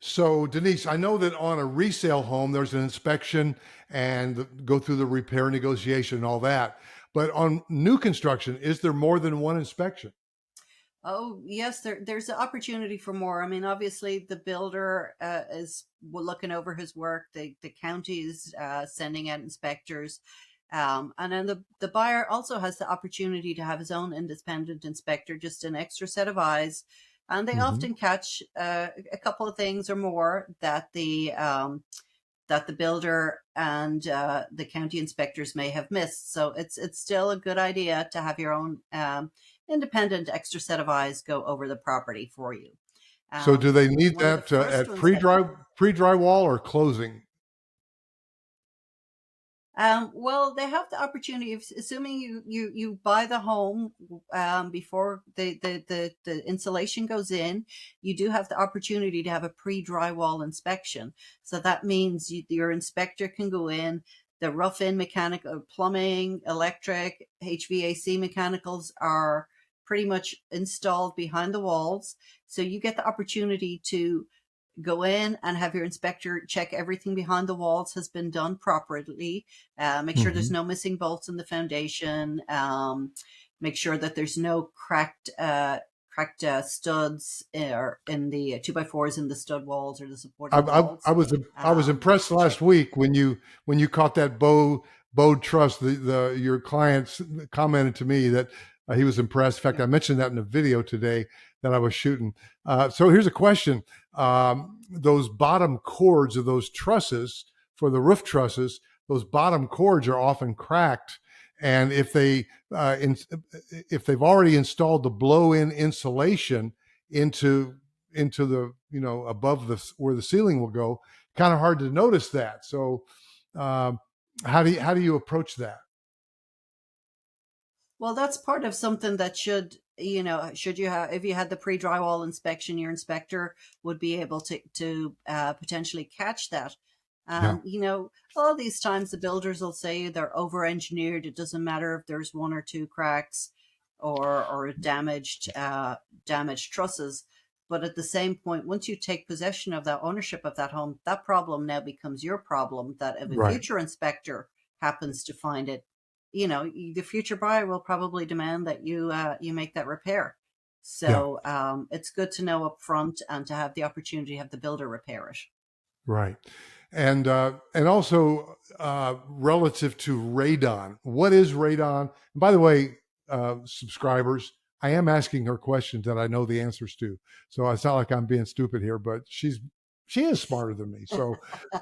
So Denise, I know that on a resale home, there's an inspection and go through the repair negotiation and all that. But on new construction, is there more than one inspection? Oh, yes, there's an opportunity for more. I mean, obviously, the builder is looking over his work. The county is sending out inspectors. And then the buyer also has the opportunity to have his own independent inspector, just an extra set of eyes. And they Hmm. often catch a couple of things or more that the builder and the county inspectors may have missed. So it's still a good idea to have your own independent extra set of eyes go over the property for you. So do they need One of the that first at ones that pre-drywall or closing? well, they have the opportunity of assuming you buy the home before the insulation goes in. You do have the opportunity to have a pre-drywall inspection. So that means your inspector can go in. The rough-in mechanical, plumbing, electric, HVAC mechanicals are pretty much installed behind the walls. So you get the opportunity to go in and have your inspector check everything behind the walls has been done properly. Make sure there's Hmm. no missing bolts in the foundation. Make sure that there's no cracked studs or in the two by fours in the stud walls or the I, supporting I, I walls. was I was impressed Check. last week when you caught that bowed truss. The your clients commented to me that he was impressed. In fact, I mentioned that in a video today that I was shooting. So here's a question: those bottom cords of those trusses for the roof trusses, those bottom cords are often cracked, and if they've already installed the blow-in insulation into the above the where the ceiling will go, kind of hard to notice that. So um, how do you approach that? Well, that's part of something that should you have, if you had the pre-drywall inspection, your inspector would be able to potentially catch that. Yeah. And, all these times the builders will say they're over-engineered. It doesn't matter if there's one or two cracks or damaged trusses. But at the same point, once you take possession of that ownership of that home, that problem now becomes your problem. That if a Right. future inspector happens to find it, the future buyer will probably demand that you make that repair. Yeah. So it's good to know up front and to have the opportunity to have the builder repair it. Right. And also relative to radon, what is radon? And by the way, subscribers, I am asking her questions that I know the answers to, so it's not like I'm being stupid here, but she is smarter than me. So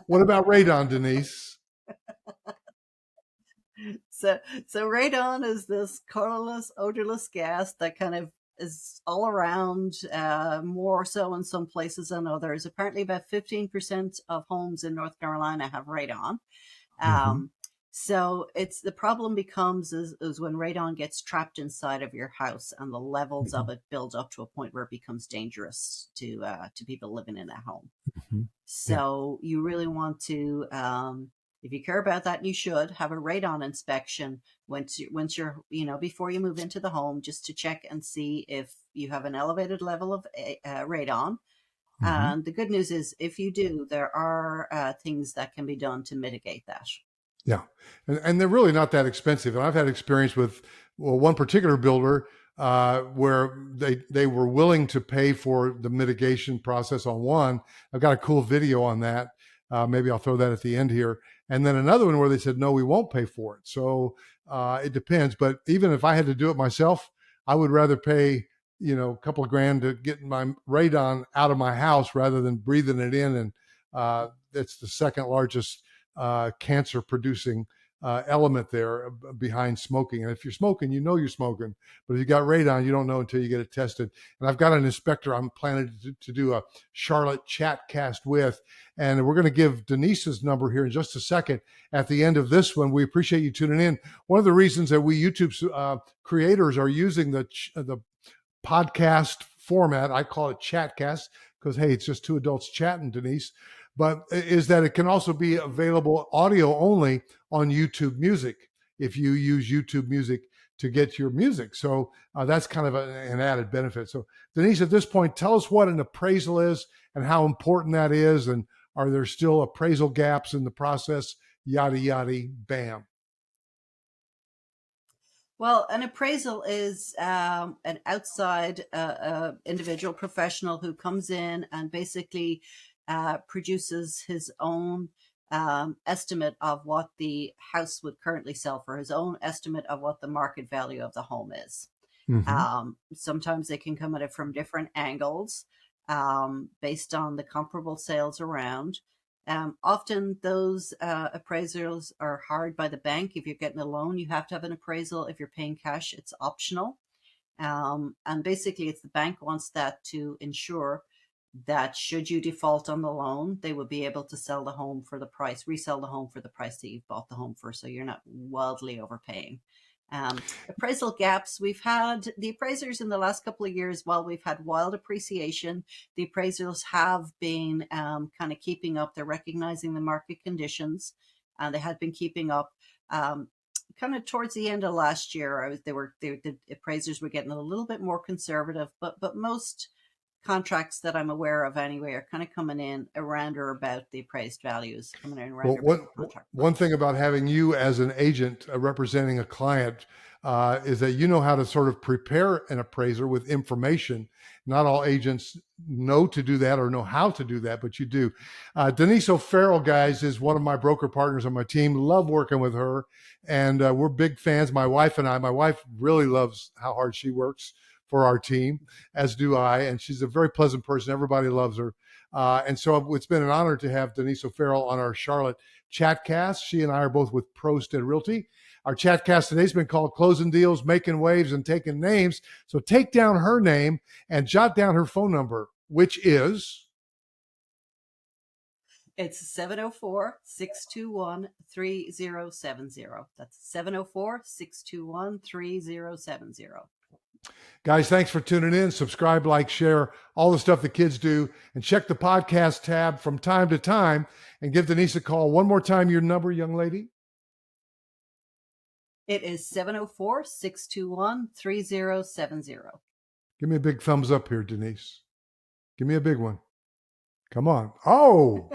what about radon, Denise? So radon is this colorless, odorless gas that kind of is all around, more so in some places than others. Apparently, about 15% of homes in North Carolina have radon. Hmm. Um, so it's the problem becomes is when radon gets trapped inside of your house and the levels of it build up to a point where it becomes dangerous to people living in that home. Hmm. Yeah. So you really want to, if you care about that, you should have a radon inspection once you're before you move into the home, just to check and see if you have an elevated level of radon. Hmm. And the good news is, if you do, there are things that can be done to mitigate that. Yeah, and they're really not that expensive. And I've had experience with one particular builder where they were willing to pay for the mitigation process on one. I've got a cool video on that. Maybe I'll throw that at the end here. And then another one where they said no, we won't pay for it. So it depends. But even if I had to do it myself, I would rather pay a couple of grand to get my radon out of my house rather than breathing it in. And it's the second largest cancer producing element there behind smoking. And if you're smoking, you know you're smoking. But if you got radon, you don't know until you get it tested. And I've got an inspector I'm planning to do a Charlotte chat cast with. And we're going to give Denise's number here in just a second at the end of this one. We appreciate you tuning in. One of the reasons that we YouTube creators are using the podcast format, I call it chatcast because, hey, it's just two adults chatting, Denise, but is that it can also be available audio only on YouTube Music if you use YouTube Music to get your music. So that's kind of an added benefit. So Denise, at this point, tell us what an appraisal is and how important that is. And are there still appraisal gaps in the process? Yada, yada, bam. Well, an appraisal is an outside individual professional who comes in and basically produces his own estimate of what the house would currently sell for, his own estimate of what the market value of the home is. Mm-hmm. Sometimes they can come at it from different angles based on the comparable sales around. Often those appraisals are hired by the bank. If you're getting a loan, you have to have an appraisal. If you're paying cash, it's optional. And basically, it's the bank wants that to ensure that should you default on the loan, they will be able to sell the home for the price, resell the home for the price that you've bought the home for. So you're not wildly overpaying. Appraisal gaps. We've had the appraisers in the last couple of years, while we've had wild appreciation, the appraisers have been kind of keeping up. They're recognizing the market conditions, and they had been keeping up. Kind of towards the end of last year, the appraisers were getting a little bit more conservative, but most contracts that I'm aware of anyway are kind of coming in around or about the appraised values, coming in around or about the contract one price. thing about having you as an agent representing a client is that you know how to sort of prepare an appraiser with information. Not all agents know to do that or know how to do that, but you do. Denise O'Farrell, guys, is one of my broker partners on my team. Love working with her, and we're big fans. My wife and I. My wife really loves how hard she works for our team, as do I. And she's a very pleasant person. Everybody loves her. And so it's been an honor to have Denise O'Farrell on our Charlotte Chatcast. She and I are both with ProStead Realty. Our Chatcast today has been called Closing Deals, Making Waves, and Taking Names. So take down her name and jot down her phone number, which is... It's 704-621-3070. That's 704-621-3070. Guys, thanks for tuning in. Subscribe, like, share, all the stuff the kids do, and check the podcast tab from time to time and give Denise a call. One more time, your number, young lady. It is 704-621-3070. Give me a big thumbs up here, Denise. Give me a big one. Come on. Oh,